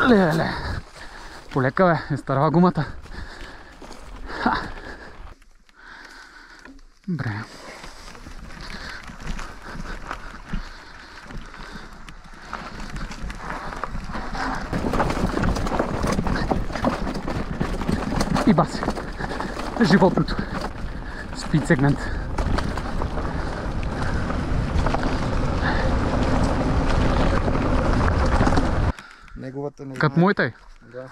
Леле. Полека бе, изтърва гумата. Добре. И баси. Животното. Спид сегмент. Неговата не Като моята е. Да.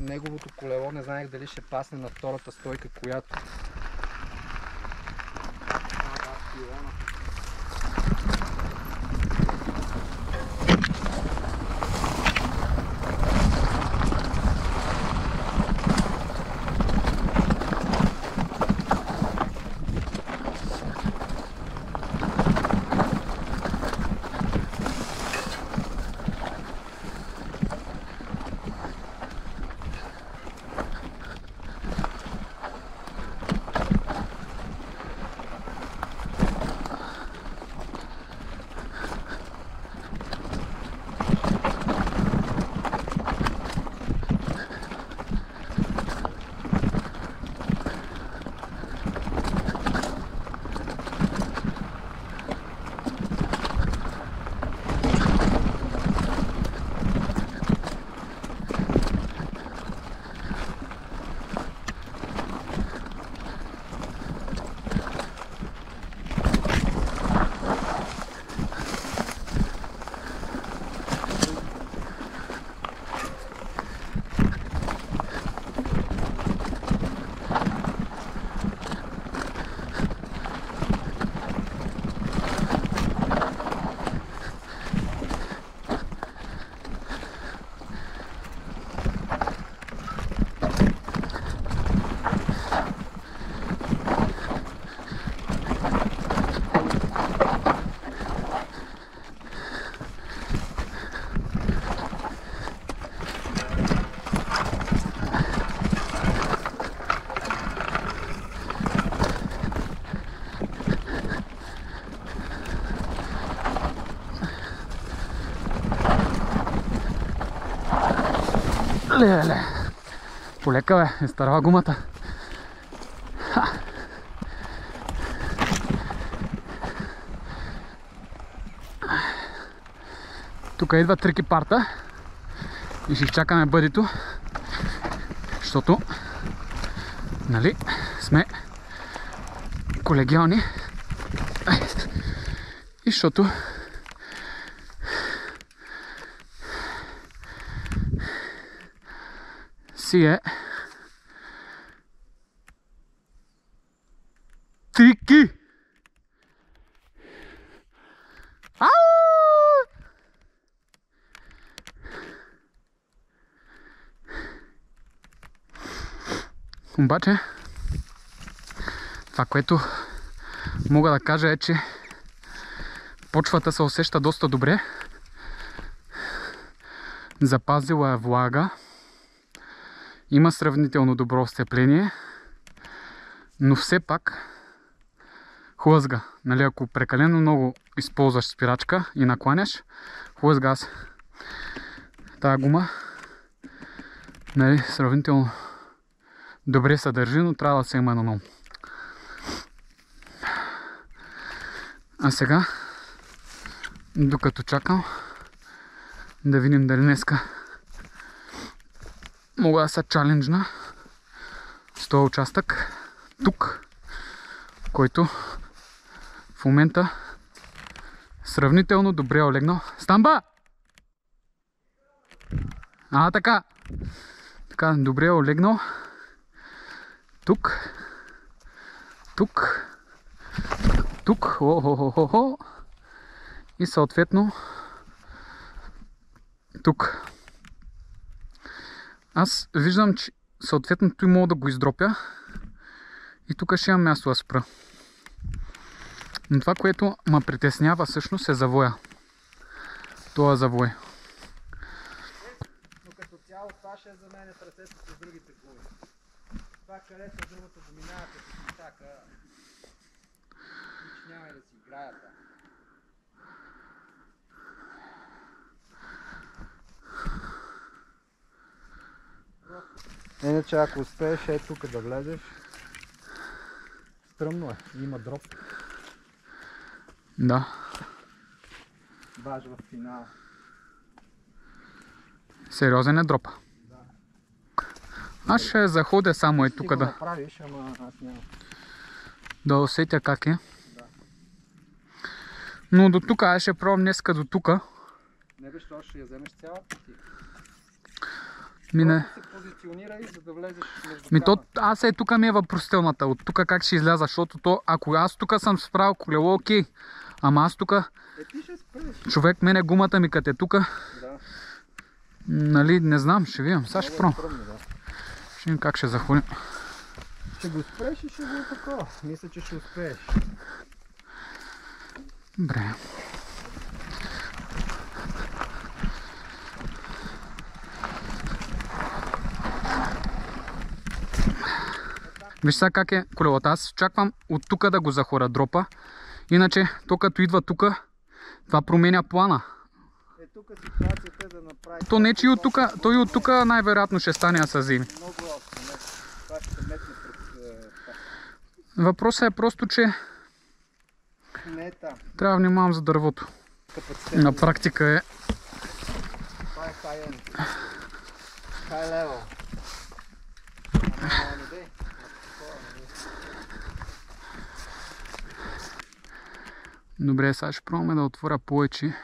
Неговото колело не знаех дали ще пасне на втората стойка, която... Леле. Полека бе, изтърва гумата. Тук идва трики парта и ще изчакаме бъдито, защото нали сме колегиални и защото си е трики. Обаче това, което мога да кажа е, че почвата се усеща доста добре. Запазила е влага. Има сравнително добро сцепление, но все пак хлъзга. Нали, ако прекалено много използваш спирачка и накланяш, хлъзга се. Тая гума нали, сравнително добре се държи, но трябва да се има едно. А сега, докато чакам, да видим дали днеска мога да се чаленджна с този участък тук, който в момента сравнително добре олегнал. Стамба! Така. Така, добре олегнал. Тук. Тук. Тук. О-хо-хо-хо-хо. И съответно тук. Аз виждам, че съответно той мога да го издропя и тук ще имам място да спра. Но това, което ме притеснява всъщност е завоя. Това е завой. Но като цяло това ще е за мен трасето с другите коли. Това където другото доминава като си чака, няма и да си играят. Иначе ако успееш тук да влезеш, стръмно е, има дроп. Да. Баш в финал. Сериозен е дропа. Да. Аз ще заходя само тук да... направиш, ама аз няма. Да усетя как е. Да. Но до тук, аз ще пробвам днеска до тук. Не бе, що ще я вземеш цялата ти. Мине. Просто се позиционирай, за да влезеш между Аз тук ми е въпросителната. От тук как ще изляза, защото ако аз тук съм справил колело, окей. Ама аз тук... ти ще спреш. Човек, мене гумата ми като е тук. Да. Нали, не знам, ще видим. Сега ще пробвам. Да. Ще видим как ще заходим. Ще го спреш и ще го такова. Мисля, че ще успееш. Добре. Виж сега как е колелото. Аз очаквам от тук да го захора дропа. Иначе, то като идва тук, това променя плана. Тук ситуацията е да направи... То не, че и от тук, той и от тук най-вероятно ще стане да се вземе. Много остро, не. Това ще метне пред... Въпросът е просто, че не е там. трябва да внимавам за дървото. На практика е... Това е high-end. High level. Добре, сега ще пробваме да отворя повече,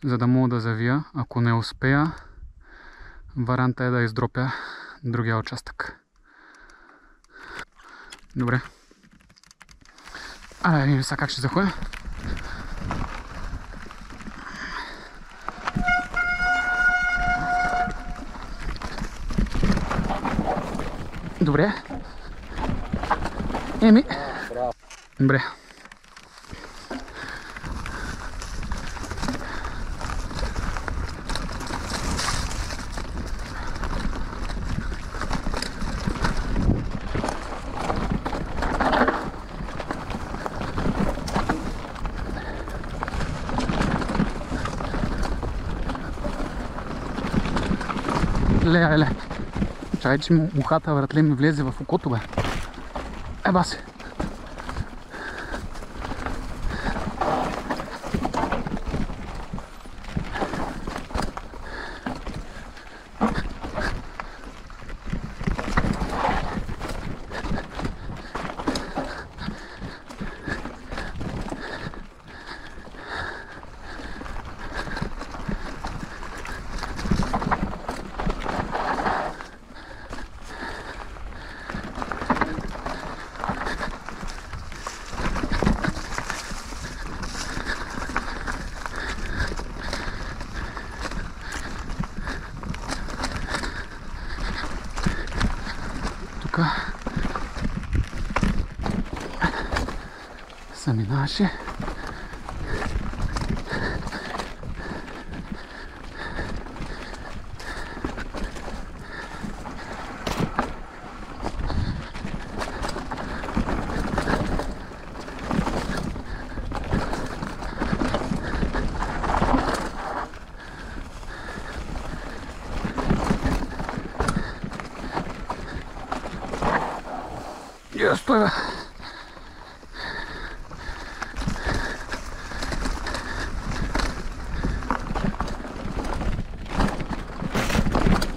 за да мога да завия. Ако не успея, варианта е да издропя другия участък. Добре. А, да видим сега как ще заходя. Добре. Еми. Добре. Ле. Чай, че мухата, вратле, ми влезе в окото, бе. Еба се. Са минаваше. Стой, бе.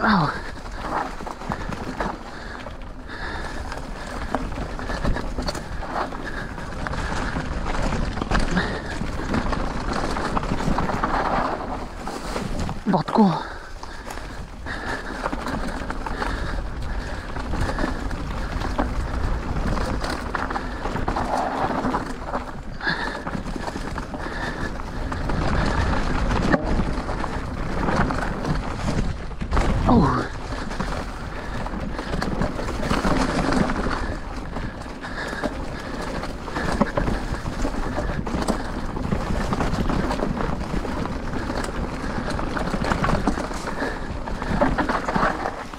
Ау. Батко.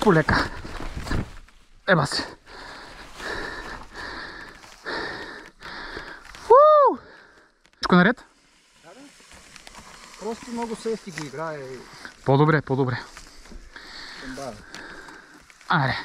Полека. Еба се. Всичко наред? Да. Просто много сести го играе. По-добре. Айде.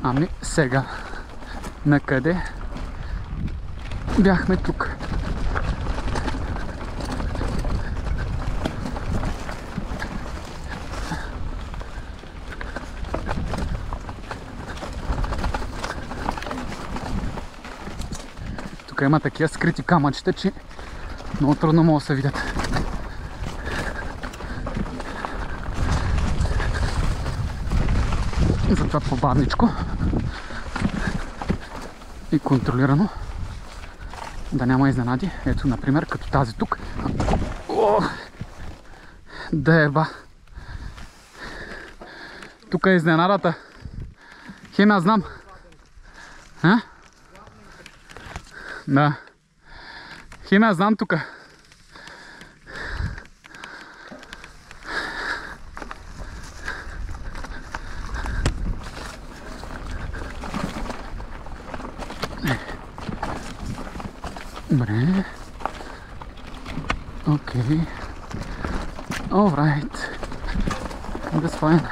Ами сега, накъде бяхме тук? Тук има такива скрити камъчета, че много трудно могат да се видят. Затова по-бавничко и контролирано, да няма изненади. Ето, например, като тази тук. О, да еба. Тук е изненадата. Хем аз знам. А? Да. Хем аз знам тук. Добре. Окей. Alright. That's fine.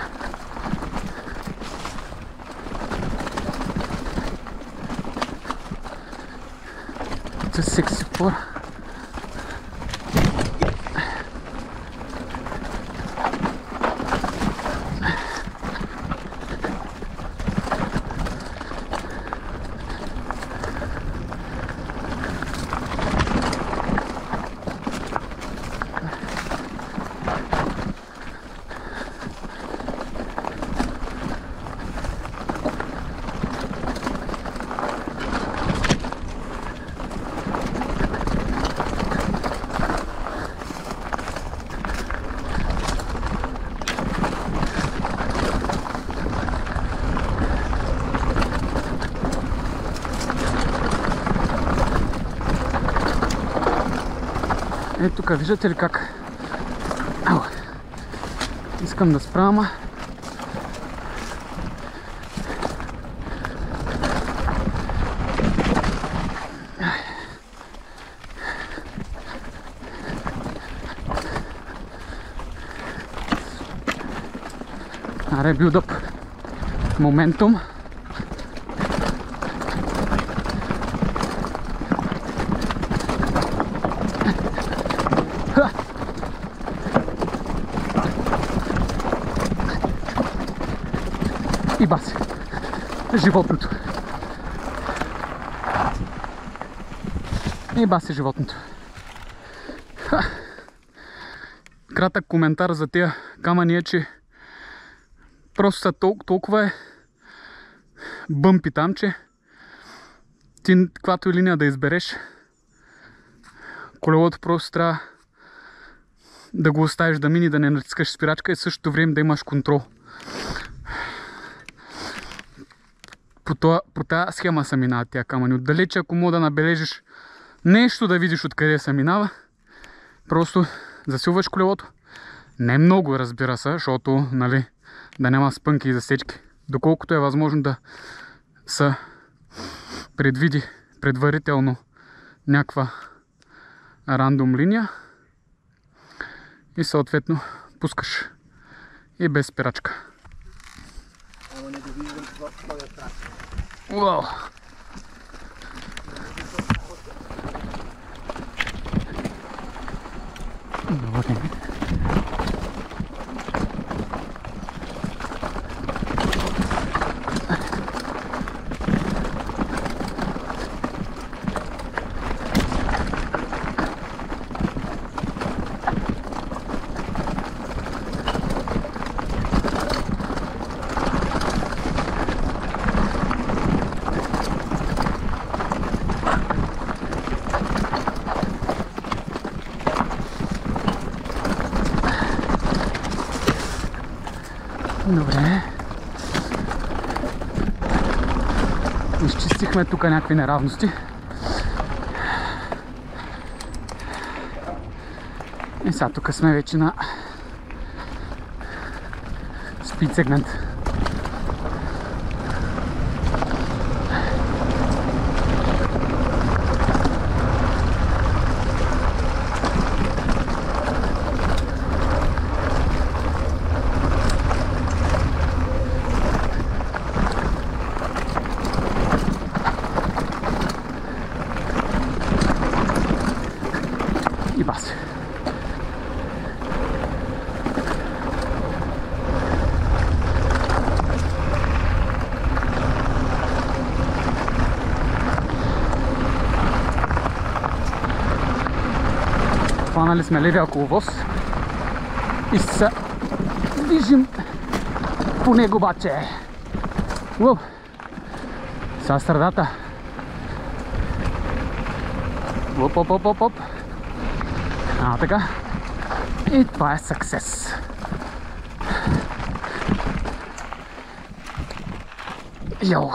Just 64. Ето тук, виждате ли как? Ау. Искам да спра, ама аре, build up momentum. И баси. Животното. И баси животното. Кратък коментар за тия камъни е, че просто са толкова е бъмпи там, че ти каквато и линия да избереш, колелото просто трябва да го оставиш да мини, да не натискаш спирачка и в същото време да имаш контрол. По тази схема са минават тия камъни. Отдалече, ако мога да набележиш нещо, да видиш откъде се минава, просто засилваш колелото. Не много, разбира се, защото, нали, да няма спънки и засечки. Доколкото е възможно да се предвиди предварително някаква рандом линия и съответно пускаш и без спирачка. Уау! Добре. Добре. Изчистихме тук някакви неравности. И сега тук сме вече на speed segment. И бас. Хванали сме левия коловоз и се движим по него обаче. Уоу! Сега страдата. Оп, оп, оп, оп, оп. Така. И това е съксес. Йоу!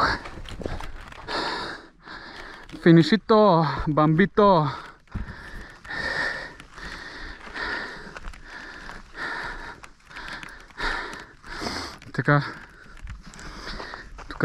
Финишито, бамбито. Така. Тук